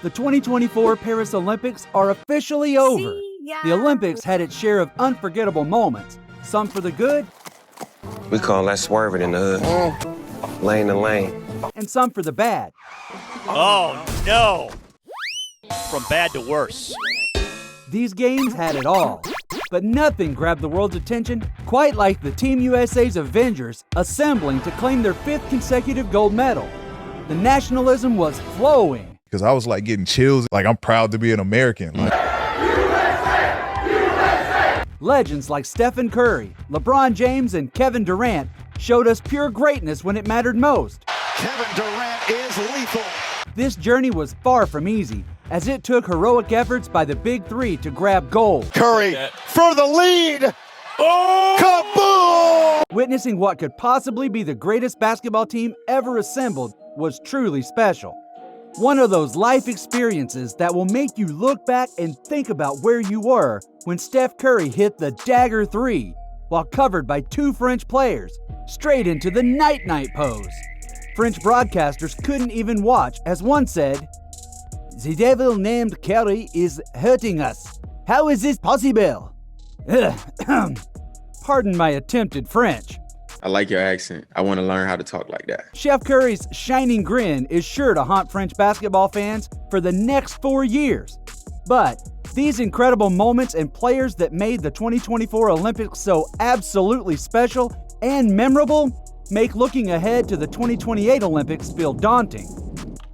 The 2024 Paris Olympics are officially over. The Olympics had its share of unforgettable moments, some for the good. We call that swerving in the hood. Lane to lane. And some for the bad. Oh, no. From bad to worse. These games had it all. But nothing grabbed the world's attention quite like the Team USA's Avengers assembling to claim their 5th consecutive gold medal. The nationalism was flowing. Because I was like getting chills, like I'm proud to be an American. Like, USA! USA! Legends like Steph Curry, LeBron James, and Kevin Durant showed us pure greatness when it mattered most. Kevin Durant is lethal. This journey was far from easy, as it took heroic efforts by the Big Three to grab gold. Curry for the lead. Oh! Kaboom! Witnessing what could possibly be the greatest basketball team ever assembled was truly special. One of those life experiences that will make you look back and think about where you were when Steph Curry hit the dagger three while covered by 2 French players straight into the night-night pose. French broadcasters couldn't even watch as one said, "The devil named Curry is hurting us. How is this possible?" Pardon my attempted French. I like your accent. I want to learn how to talk like that. Chef Curry's shining grin is sure to haunt French basketball fans for the next 4 years. But these incredible moments and players that made the 2024 Olympics so absolutely special and memorable make looking ahead to the 2028 Olympics feel daunting.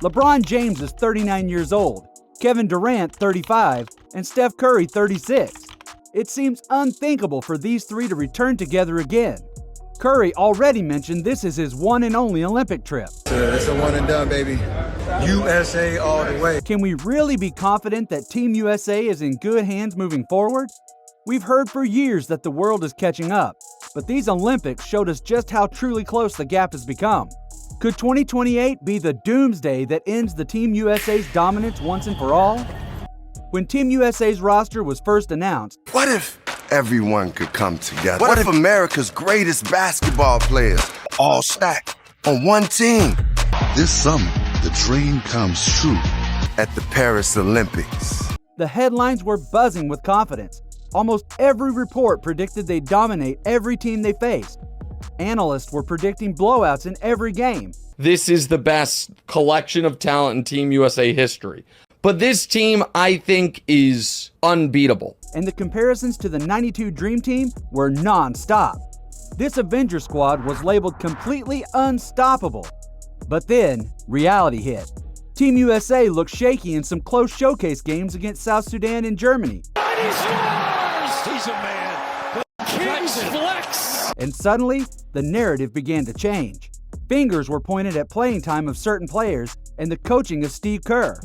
LeBron James is 39 years old, Kevin Durant 35, and Steph Curry 36. It seems unthinkable for these three to return together again. Curry already mentioned this is his one and only Olympic trip. It's a one and done, baby. USA all the way. Can we really be confident that Team USA is in good hands moving forward? We've heard for years that the world is catching up, but these Olympics showed us just how truly close the gap has become. Could 2028 be the doomsday that ends the Team USA's dominance once and for all? When Team USA's roster was first announced, what if everyone could come together? What if America's greatest basketball players all stacked on one team? This summer, the dream comes true. At the Paris Olympics. The headlines were buzzing with confidence. Almost every report predicted they'd dominate every team they faced. Analysts were predicting blowouts in every game. This is the best collection of talent in Team USA history. But this team, I think, is unbeatable. And the comparisons to the '92 Dream Team were non-stop. This Avengers squad was labeled completely unstoppable. But then, reality hit. Team USA looked shaky in some close showcase games against South Sudan and Germany. And he scores! He's a man. The King's flex! And suddenly, the narrative began to change. Fingers were pointed at playing time of certain players and the coaching of Steve Kerr.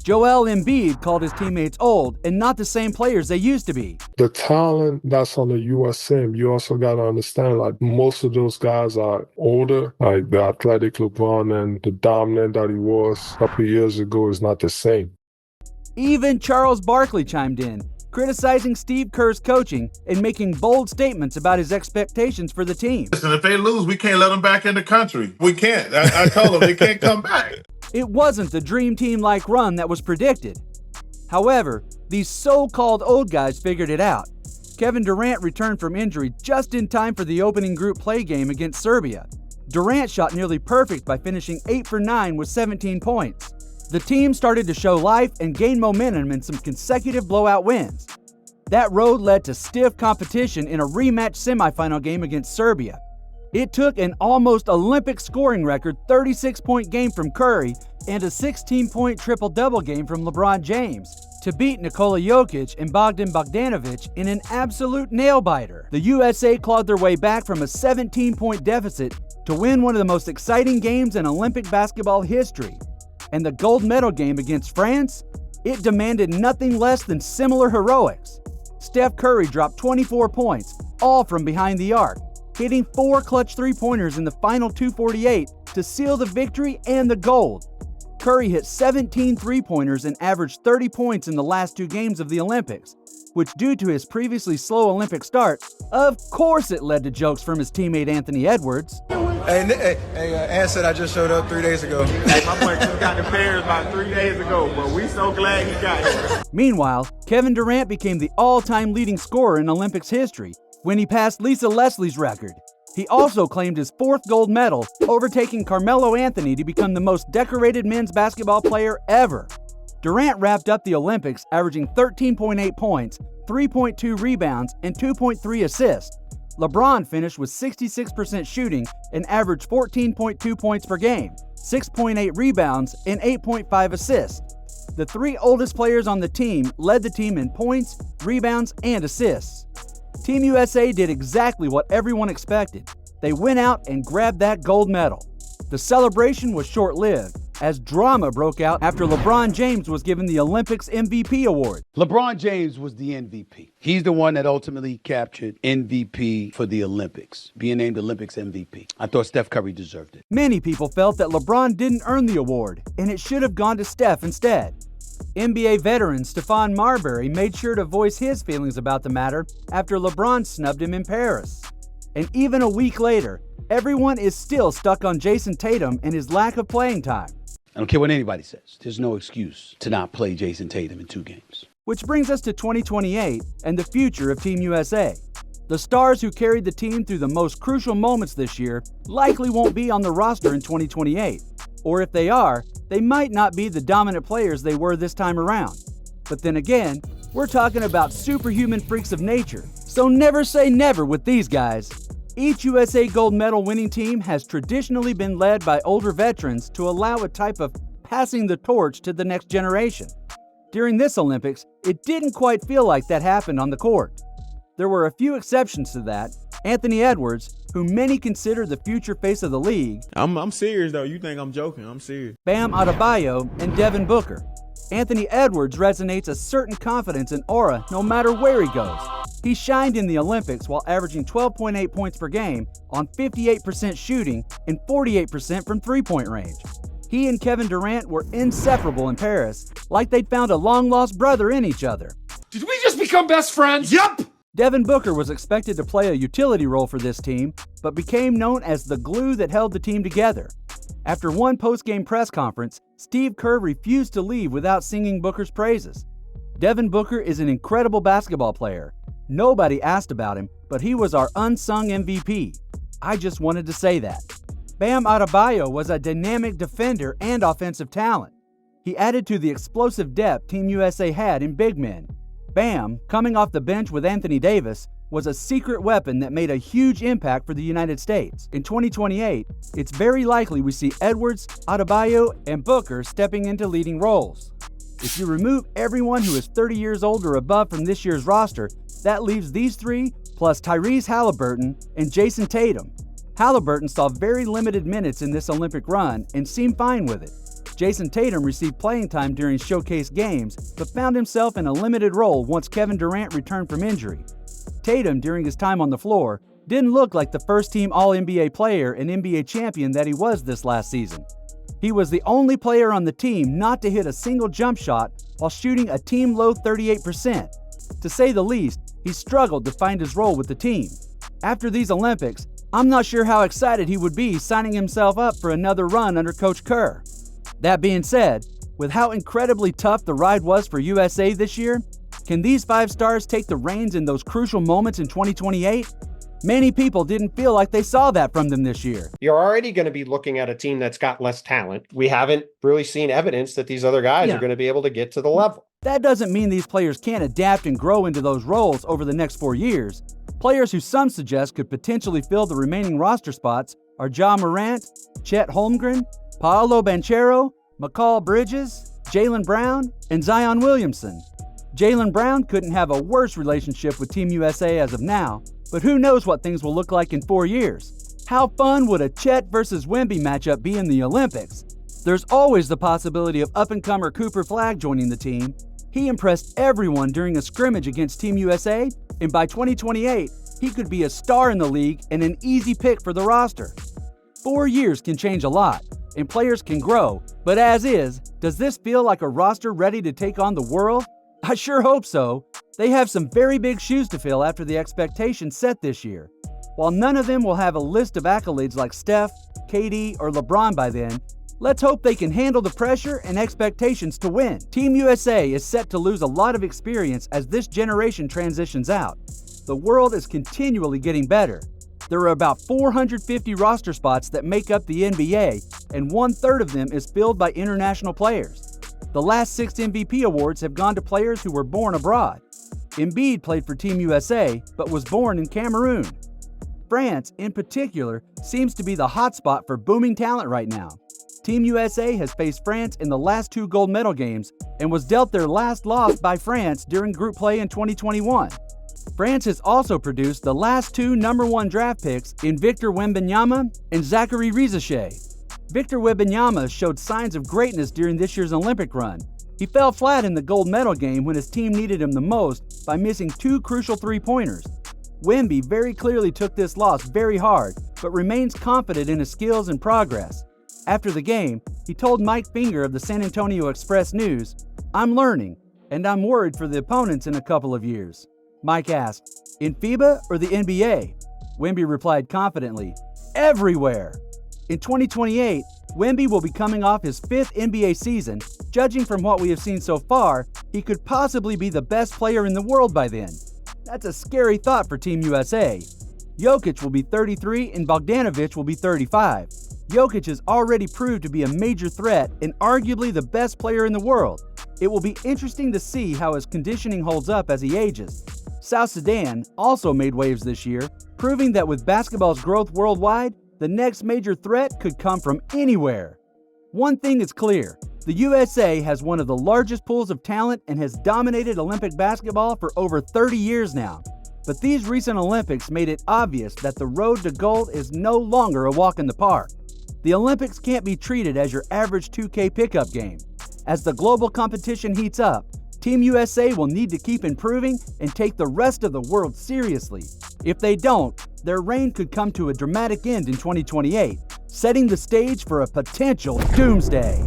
Joel Embiid called his teammates old and not the same players they used to be. The talent that's on the US team, you also got to understand, like, most of those guys are older. Like, the athletic LeBron and the dominant that he was a couple of years ago is not the same. Even Charles Barkley chimed in, criticizing Steve Kerr's coaching and making bold statements about his expectations for the team. Listen, if they lose, we can't let them back in the country. We can't. I told them they can't come back. It wasn't the dream team-like run that was predicted. However, these so-called old guys figured it out. Kevin Durant returned from injury just in time for the opening group play game against Serbia. Durant shot nearly perfect by finishing 8 for 9 with 17 points. The team started to show life and gain momentum in some consecutive blowout wins. That road led to stiff competition in a rematch semifinal game against Serbia. It took an almost Olympic scoring record 36-point game from Curry and a 16-point triple-double game from LeBron James to beat Nikola Jokic and Bogdan Bogdanovic in an absolute nail-biter. The USA clawed their way back from a 17-point deficit to win one of the most exciting games in Olympic basketball history. And the gold medal game against France? It demanded nothing less than similar heroics. Steph Curry dropped 24 points, all from behind the arc, hitting 4 clutch three-pointers in the final 2:48 to seal the victory and the gold. Curry hit 17 three-pointers and averaged 30 points in the last 2 games of the Olympics. which due to his previously slow Olympic start, of course it led to jokes from his teammate Anthony Edwards. Hey, Ann said I just showed up 3 days ago. Hey, my boy just got the Bears about 3 days ago, but we so glad he got here. Meanwhile, Kevin Durant became the all-time leading scorer in Olympics history when he passed Lisa Leslie's record. He also claimed his 4th gold medal, overtaking Carmelo Anthony to become the most decorated men's basketball player ever. Durant wrapped up the Olympics averaging 13.8 points, 3.2 rebounds, and 2.3 assists. LeBron finished with 66% shooting and averaged 14.2 points per game, 6.8 rebounds, and 8.5 assists. The 3 oldest players on the team led the team in points, rebounds, and assists. Team USA did exactly what everyone expected. They went out and grabbed that gold medal. The celebration was short-lived, as drama broke out after LeBron James was given the Olympics MVP award. LeBron James was the MVP. He's the one that ultimately captured MVP for the Olympics, being named Olympics MVP. I thought Steph Curry deserved it. Many people felt that LeBron didn't earn the award, and it should have gone to Steph instead. NBA veteran Stephon Marbury made sure to voice his feelings about the matter after LeBron snubbed him in Paris. And even a week later, everyone is still stuck on Jason Tatum and his lack of playing time. I don't care what anybody says. There's no excuse to not play Jason Tatum in 2 games. Which brings us to 2028 and the future of Team USA. The stars who carried the team through the most crucial moments this year likely won't be on the roster in 2028. Or if they are, they might not be the dominant players they were this time around. But then again, we're talking about superhuman freaks of nature, so never say never with these guys. Each USA gold medal winning team has traditionally been led by older veterans to allow a type of passing the torch to the next generation. During this Olympics, it didn't quite feel like that happened on the court. There were a few exceptions to that. Anthony Edwards, who many consider the future face of the league. I'm serious, though. You think I'm joking. I'm serious. Bam Adebayo, and Devin Booker. Anthony Edwards resonates a certain confidence and aura no matter where he goes. He shined in the Olympics while averaging 12.8 points per game on 58% shooting and 48% from three-point range. He and Kevin Durant were inseparable in Paris, like they'd found a long-lost brother in each other. Did we just become best friends? Yup! Devin Booker was expected to play a utility role for this team, but became known as the glue that held the team together. After one post-game press conference, Steve Kerr refused to leave without singing Booker's praises. Devin Booker is an incredible basketball player. Nobody asked about him, but he was our unsung MVP. I just wanted to say that. Bam Adebayo was a dynamic defender and offensive talent. He added to the explosive depth Team USA had in big men. Bam, coming off the bench with Anthony Davis, was a secret weapon that made a huge impact for the United States. In 2028, it's very likely we see Edwards, Adebayo, and Booker stepping into leading roles. If you remove everyone who is 30 years old or above from this year's roster, that leaves these three, plus Tyrese Halliburton and Jason Tatum. Halliburton saw very limited minutes in this Olympic run and seemed fine with it. Jason Tatum received playing time during showcase games, but found himself in a limited role once Kevin Durant returned from injury. Tatum, during his time on the floor, didn't look like the first-team All-NBA player and NBA champion that he was this last season. He was the only player on the team not to hit a single jump shot while shooting a team-low 38%. To say the least, he struggled to find his role with the team. After these Olympics, I'm not sure how excited he would be signing himself up for another run under Coach Kerr. That being said, with how incredibly tough the ride was for USA this year, can these 5 stars take the reins in those crucial moments in 2028? Many people didn't feel like they saw that from them this year. You're already going to be looking at a team that's got less talent. We haven't really seen evidence that these other guys are going to be able to get to the level. That doesn't mean these players can't adapt and grow into those roles over the next 4 years. Players who some suggest could potentially fill the remaining roster spots are Ja Morant, Chet Holmgren, Paolo Banchero, McCall Bridges, Jaylen Brown, and Zion Williamson. Jaylen Brown couldn't have a worse relationship with Team USA as of now, but who knows what things will look like in 4 years. How fun would a Chet versus Wemby matchup be in the Olympics? There's always the possibility of up-and-comer Cooper Flagg joining the team. He impressed everyone during a scrimmage against Team USA, and by 2028, he could be a star in the league and an easy pick for the roster. 4 years can change a lot, and players can grow, but as is, does this feel like a roster ready to take on the world? I sure hope so. They have some very big shoes to fill after the expectations set this year. While none of them will have a list of accolades like Steph, KD, or LeBron by then, let's hope they can handle the pressure and expectations to win. Team USA is set to lose a lot of experience as this generation transitions out. The world is continually getting better. There are about 450 roster spots that make up the NBA, and 1/3 of them is filled by international players. The last 6 MVP awards have gone to players who were born abroad. Embiid played for Team USA, but was born in Cameroon. France, in particular, seems to be the hotspot for booming talent right now. Team USA has faced France in the last 2 gold medal games and was dealt their last loss by France during group play in 2021. France has also produced the last 2 #1 draft picks in Victor Wembanyama and Zachary Rizachet. Victor Wembanyama showed signs of greatness during this year's Olympic run. He fell flat in the gold medal game when his team needed him the most by missing 2 crucial 3-pointers. Wemby very clearly took this loss very hard, but remains confident in his skills and progress. After the game, he told Mike Finger of the San Antonio Express News, "I'm learning, and I'm worried for the opponents in a couple of years." Mike asked, "In FIBA or the NBA?" Wemby replied confidently, "Everywhere." In 2028, Wemby will be coming off his 5th NBA season. Judging from what we have seen so far, he could possibly be the best player in the world by then. That's a scary thought for Team USA. Jokic will be 33 and Bogdanovic will be 35. Jokic has already proved to be a major threat and arguably the best player in the world. It will be interesting to see how his conditioning holds up as he ages. South Sudan also made waves this year, proving that with basketball's growth worldwide, the next major threat could come from anywhere. One thing is clear, the USA has one of the largest pools of talent and has dominated Olympic basketball for over 30 years now. But these recent Olympics made it obvious that the road to gold is no longer a walk in the park. The Olympics can't be treated as your average 2K pickup game. As the global competition heats up, Team USA will need to keep improving and take the rest of the world seriously. If they don't, their reign could come to a dramatic end in 2028, setting the stage for a potential doomsday.